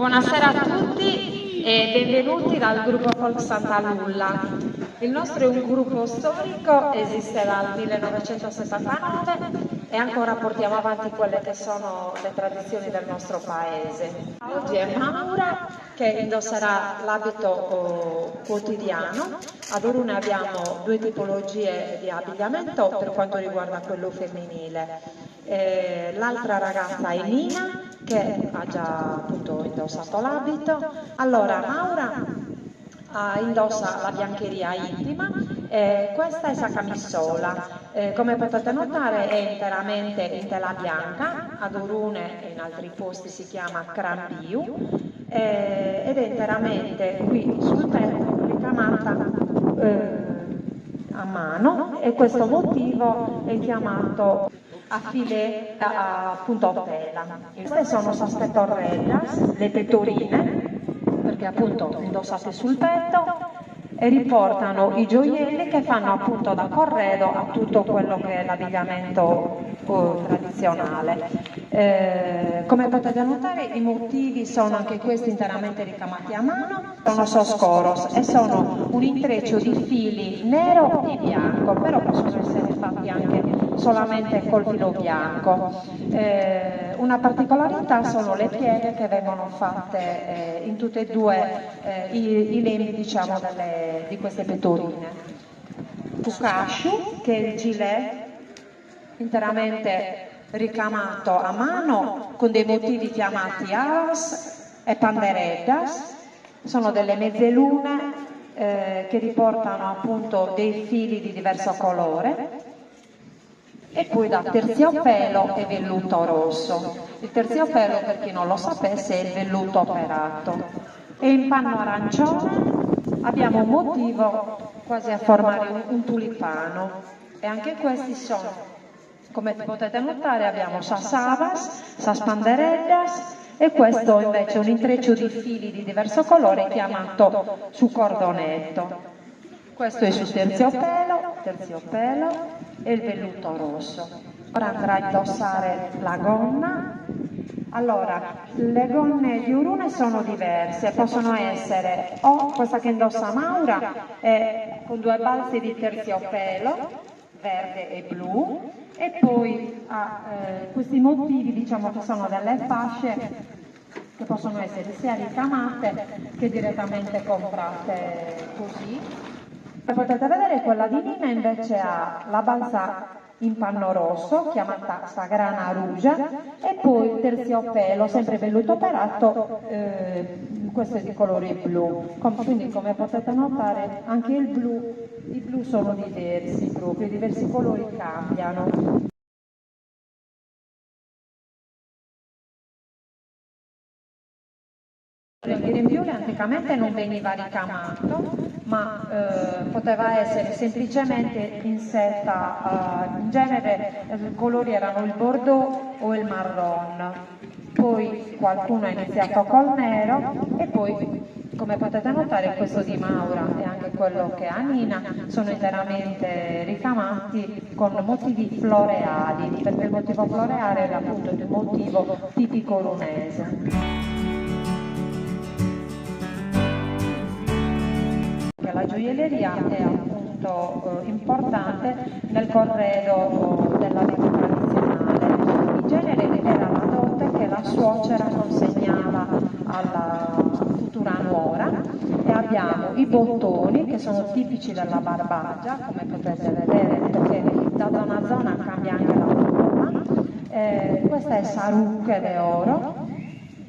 Buonasera a tutti e benvenuti dal gruppo Folk Santa Lulla. Il nostro è un gruppo storico, esiste dal 1979 e ancora portiamo avanti quelle che sono le tradizioni del nostro paese. Oggi è Maura che indosserà l'abito quotidiano. Ad Orune abbiamo due tipologie di abbigliamento per quanto riguarda quello femminile. L'altra ragazza è Nina che ha già appunto indossato l'abito. Allora Maura indossa la biancheria intima, questa è sa camissola, come potete notare è interamente in tela bianca, ad Orune e in altri posti si chiama crampiu, ed è interamente qui sul petto ricamata a mano, e questo motivo è chiamato a filet appunto a tela. Queste sono saspettorellas, le pettorine, perché appunto indossate sul petto, e riportano i gioielli che fanno appunto da corredo a tutto quello che è l'abbigliamento tradizionale. Come potete notare i motivi sono anche questi interamente ricamati a mano, sono soscoros e sono un intreccio di fili nero e bianco, però possono essere fatti anche solamente col filo bianco. Una particolarità sono le pieghe che vengono fatte in tutti e due i lembi, diciamo, di queste pettorine. Fukashu, che è il gilet interamente ricamato a mano con dei motivi chiamati alas e pandereddas, sono delle mezzelune che riportano appunto dei fili di diverso colore. E poi da terziopelo e velluto rosso. Il terziopelo, per chi non lo sapesse, è il velluto operato. E in panno arancione abbiamo un motivo quasi a formare un tulipano. E anche questi sono, come potete notare, abbiamo sasavas, saspandereddas, e questo invece è un intreccio di fili di diverso colore chiamato su cordonetto. Questo è su terziopelo e il velluto rosso. Ora andrà a indossare la gonna. Allora, le gonne di Orune sono diverse, possono essere o questa che indossa Maura con due balzi di terziopelo, verde e blu, e poi ha questi motivi, diciamo che sono delle fasce che possono essere sia ricamate che direttamente comprate così. Come potete vedere, quella di Nina invece ha la balza in panno rosso, chiamata sagrana rugia, e poi il terziopelo, sempre velluto operato, questo è di colore blu. Quindi come potete notare anche i blu sono diversi proprio, i diversi colori cambiano. Il grembiule anticamente non veniva ricamato, ma poteva essere semplicemente in seta, in genere i colori erano il bordeaux o il marron, poi qualcuno ha iniziato col nero e poi, come potete notare, questo di Maura e anche quello che ha Nina sono interamente ricamati con motivi floreali, perché il motivo floreale è appunto il motivo tipico orunese. La gioielleria è appunto importante nel corredo della vita tradizionale. In genere era la dote che la suocera consegnava alla futura nuora, e abbiamo i bottoni che sono tipici della Barbagia, come potete vedere, perché da zona a zona cambia anche la forma. Questa è sarucche d'oro,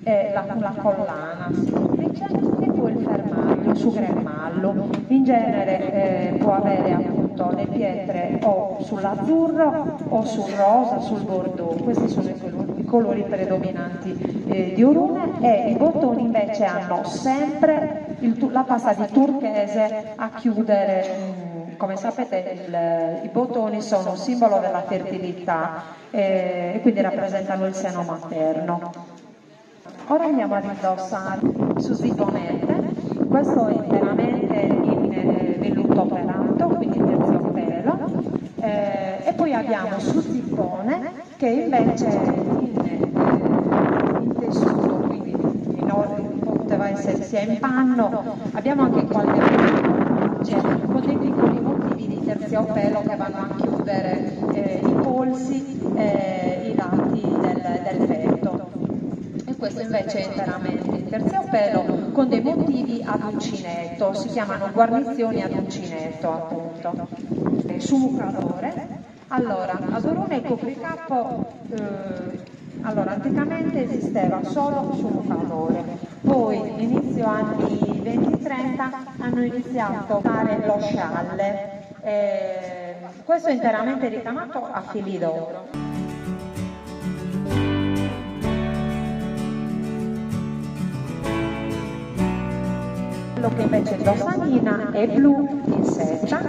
la collana semplice, e poi il fermaglio su gremallo. In genere può avere appunto le pietre o sull'azzurro o sul rosa, sul bordeaux. Questi sono i colori predominanti di Orune, e i bottoni invece hanno sempre la pasta di turchese a chiudere. Come sapete i bottoni sono un simbolo della fertilità e quindi rappresentano il seno materno. Ora andiamo ad indossare su zigonette, questo è interamente in velluto operato, quindi terziopelo, e poi abbiamo su zippone che invece è in tessuto, quindi in sia in panno. Abbiamo anche qualche con dei piccoli motivi di terziopelo che vanno a chiudere i polsi, i lati del petto. E questo invece è interamente in terziopelo con dei motivi ad uncinetto, si chiamano guarnizioni ad uncinetto appunto. Su mucadore. Allora, ad Orone il copricapo, allora, anticamente esisteva solo su mucadore, poi inizio anni 20-30 hanno iniziato a fare lo scialle, questo è interamente ricamato a fili d'oro. Quello che invece indossa Nina è blu in seta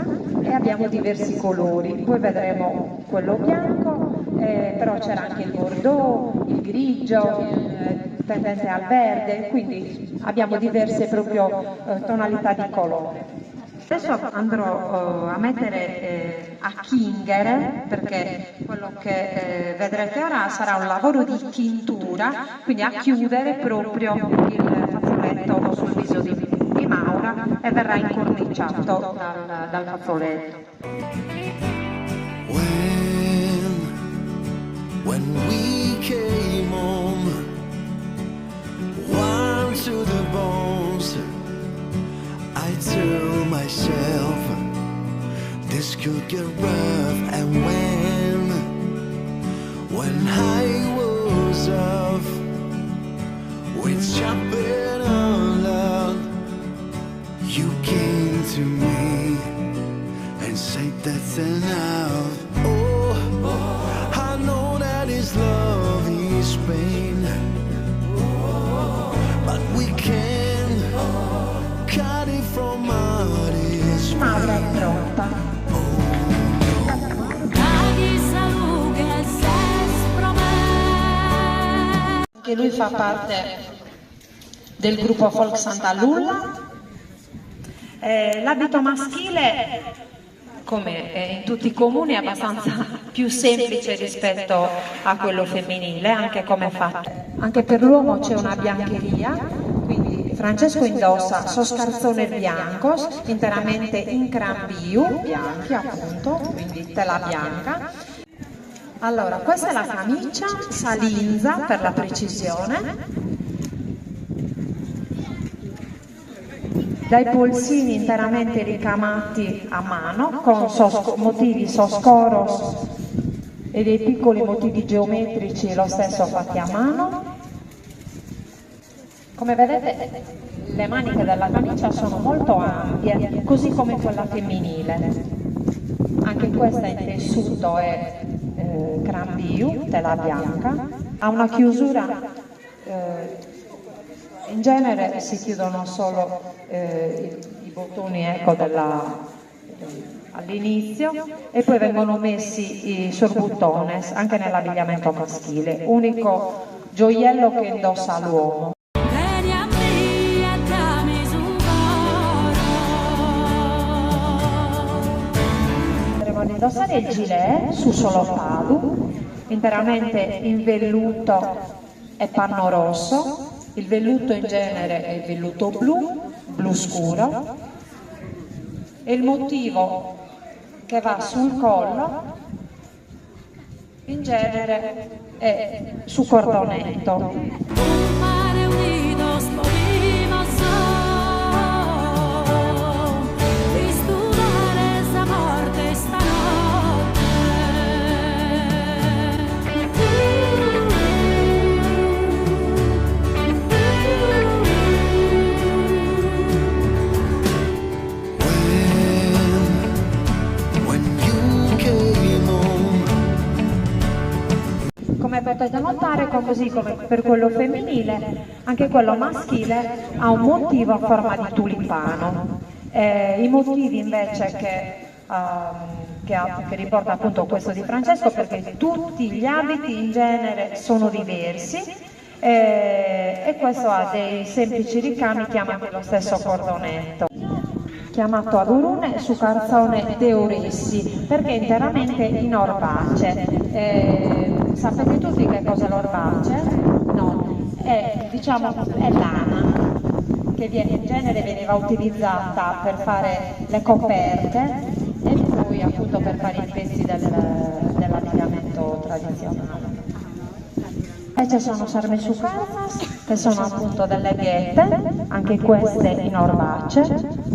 e abbiamo diversi colori, poi vedremo quello bianco, però c'era anche il bordeaux, il grigio, tendente al verde, quindi abbiamo diverse proprio tonalità di colore. Adesso andrò a mettere a chingere, perché quello che vedrete ora sarà un lavoro di tintura, quindi a chiudere proprio il fazzoletto sul viso di Maura e verrà incorniciato dal fazzoletto. When we came home, warm to the bones, I told myself this could get rough. And when I was off with jumping on love, you came to me and said that's enough. Oh, I know that his love is pain, but we can cut it from out his Maura è pronta. Anche lui fa parte del gruppo folk Santa Lulla. L'abito maschile, come in tutti i comuni, è abbastanza più semplice rispetto a quello femminile, anche come è fatto. Anche per l'uomo c'è una biancheria, quindi Francesco indossa soscarzone bianco, interamente in crambiu, bianchi appunto, quindi tela bianca. Allora, questa è la camicia, salinza per la precisione. Dai polsini interamente ricamati a mano con motivi soscoros e dei piccoli motivi geometrici lo stesso fatti a mano. Come vedete le maniche della camicia sono molto ampie, così come quella femminile. Anche questa in tessuto è crambiu, tela bianca, ha una chiusura in genere si chiudono solo i bottoni ecco, all'inizio e poi vengono messi i sorbuttones anche nell'abbigliamento maschile, unico gioiello che indossa l'uomo. Andremo ad indossare il gilet su solopadu, interamente in velluto e panno rosso. Il velluto in genere è il velluto blu scuro, e il motivo che va sul collo in genere è su cordonetto. Come potete notare, così come per quello femminile, anche quello maschile ha un motivo a forma di tulipano. I motivi invece che riporta appunto questo di Francesco, perché tutti gli abiti in genere sono diversi e questo ha dei semplici ricami chiamati lo stesso cordonetto, chiamato ad Orone su calzone de Oressi, perché è interamente in orbace. Sapete tutti che cos'è l'orbace? No, è lana, che in genere veniva utilizzata per fare le coperte e poi appunto per fare i pezzi dell'abbigliamento tradizionale. E ci sono sarmessucatas, che sono appunto delle ghette, anche queste in orbace,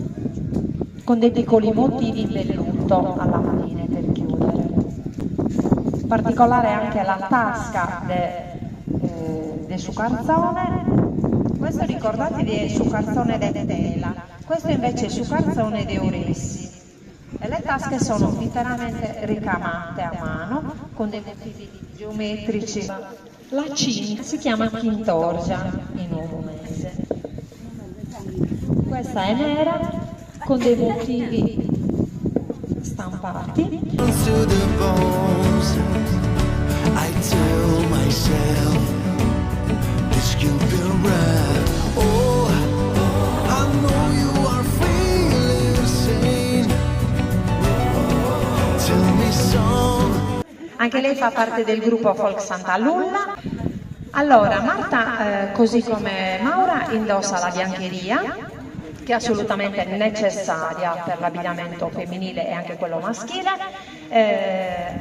con dei piccoli motivi in velluto alla fine per chiudere. Particolare anche la tasca del sucarzone. Questo ricordatevi è sucarzone di tela, questo invece è sucarzone di oressi. E le tasche sono interamente ricamate a mano con dei motivi geometrici. La cinta si chiama quintorgia in omonese. Questa è nera con dei motivi stampati. To the bones, I tell myself this can be right. Oh, I know you are feeling sane. Tell me some. Anche lei fa parte del gruppo Folk Santa Lulla. Allora, Marta, così come Maura, indossa la biancheria, che è assolutamente necessaria per l'abbigliamento femminile e anche quello maschile.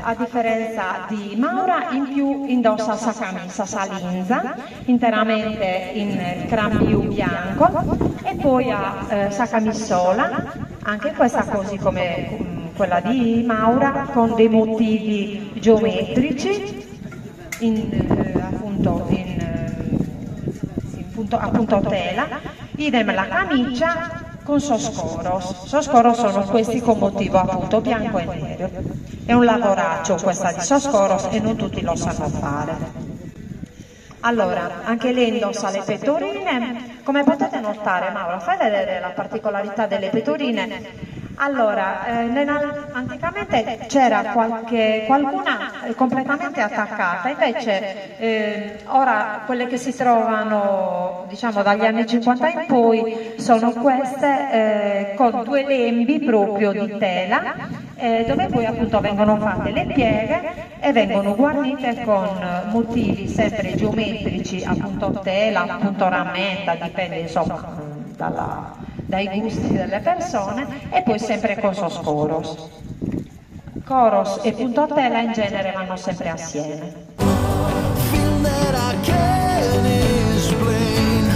A differenza di Maura, in più indossa sa camisa salinza, interamente in crambiu bianco, e poi ha sa camisola, anche questa così come quella di Maura, con dei motivi geometrici, appunto tela. Idem la camicia con soscoros. Soscoros sono questi con motivo appunto bianco e nero. È un lavoraccio questa di soscoros e non tutti lo sanno fare. Allora, anche lei indossa le pettorine. Come potete notare, Maura, fai vedere la particolarità delle pettorine. Allora, anticamente c'era qualcuna completamente attaccata, invece ora quelle che si trovano diciamo dagli anni 50 in poi sono queste con due lembi proprio di tela, dove poi appunto vengono fatte le pieghe e vengono guarnite con motivi sempre geometrici, appunto tela, appunto rammenda, dipende insomma dai gusti delle persone, e poi sempre con soscoros. Coros e punto tela in genere vanno sempre assieme. Feel that I can't explain.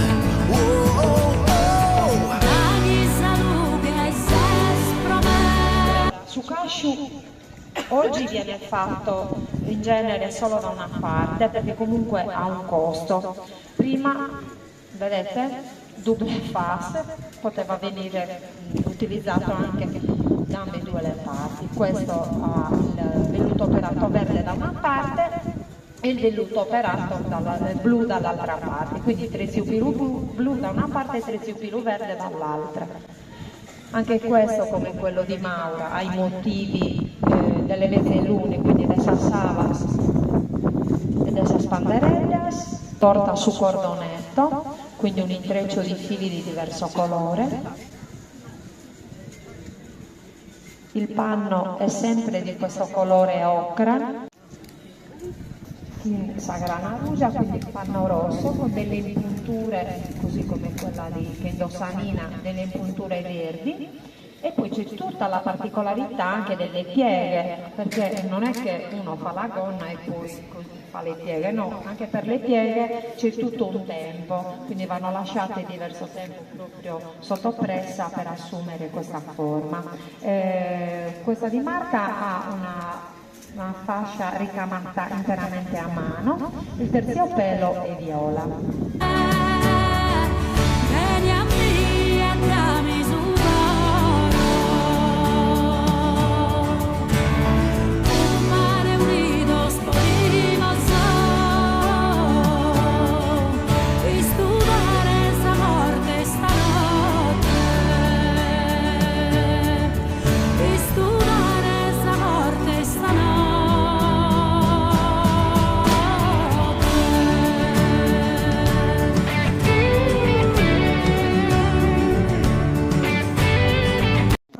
Oh, oh, oh. Sukashu oggi viene fatto in genere solo da una parte perché comunque ha un costo. Prima, vedete, double face poteva venire utilizzato anche da ambedue le parti. Questo ha il velluto operato verde da una parte e il velluto operato blu dall'altra parte, quindi treziupilu blu da una parte e treziupilu verde dall'altra. Anche questo, come quello di Maura, ha i motivi delle mezzalune, quindi de esas sabas e de esas panderellas, porta su cordonetto, quindi un intreccio di fili di diverso colore. Il panno è sempre di questo colore ocra, in sagrana rugia, quindi il panno rosso con delle impunture, così come quella che indossa Nina, delle impunture verdi. E poi c'è tutta la particolarità anche delle pieghe, perché non è che uno fa la gonna e poi fa le pieghe, no, anche per le pieghe c'è tutto un tempo, quindi vanno lasciate diverso tempo proprio sotto pressa per assumere questa forma. Questa di Marta ha una fascia ricamata interamente a mano, il terziopelo è viola.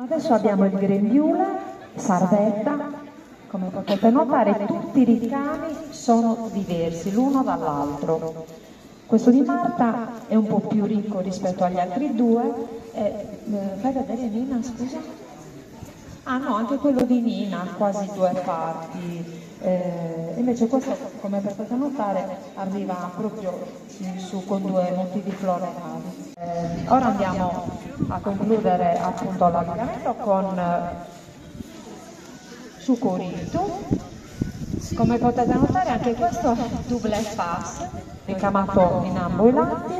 Adesso abbiamo il grembiule, sarvetta, come potete notare tutti i ricami sono diversi l'uno dall'altro. Questo di Marta è un po' più ricco rispetto agli altri due. Fai vedere Nina, scusa? Ah no, anche quello di Nina, quasi 2 parti. Invece questo, come potete notare, arriva proprio in su con 2 motivi floreali. Ora andiamo a concludere appunto l'allungamento con Sucurito. Come potete notare anche questo è double pass, ricamato in ambo i lati,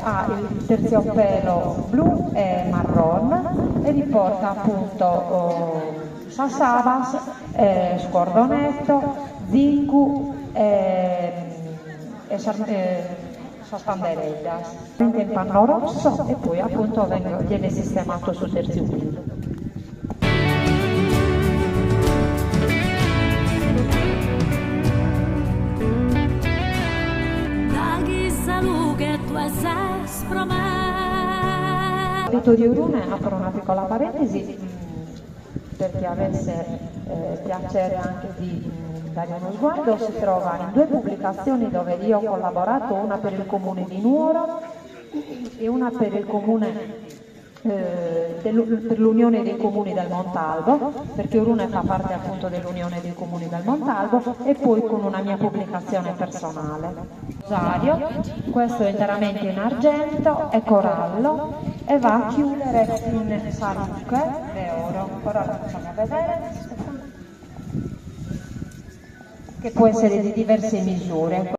ha il terziopelo blu e marron e riporta appunto Sassabas, Scordonetto, Zingu e Spandereddas. In panno rosso e poi appunto viene sistemato su terziopelo. L'abito di Urune, apro una piccola parentesi, per chi avesse piacere anche di dare uno sguardo, si trova in 2 pubblicazioni dove io ho collaborato, una per il comune di Nuoro e una per il comune per l'Unione dei Comuni del Montalbo, perché Urune fa parte appunto dell'Unione dei Comuni del Montalbo, e poi con una mia pubblicazione personale. Rosario, questo è interamente in argento, è corallo e va a chiudere in saruche e oro. Ora lo facciamo vedere, che può essere di diverse misure.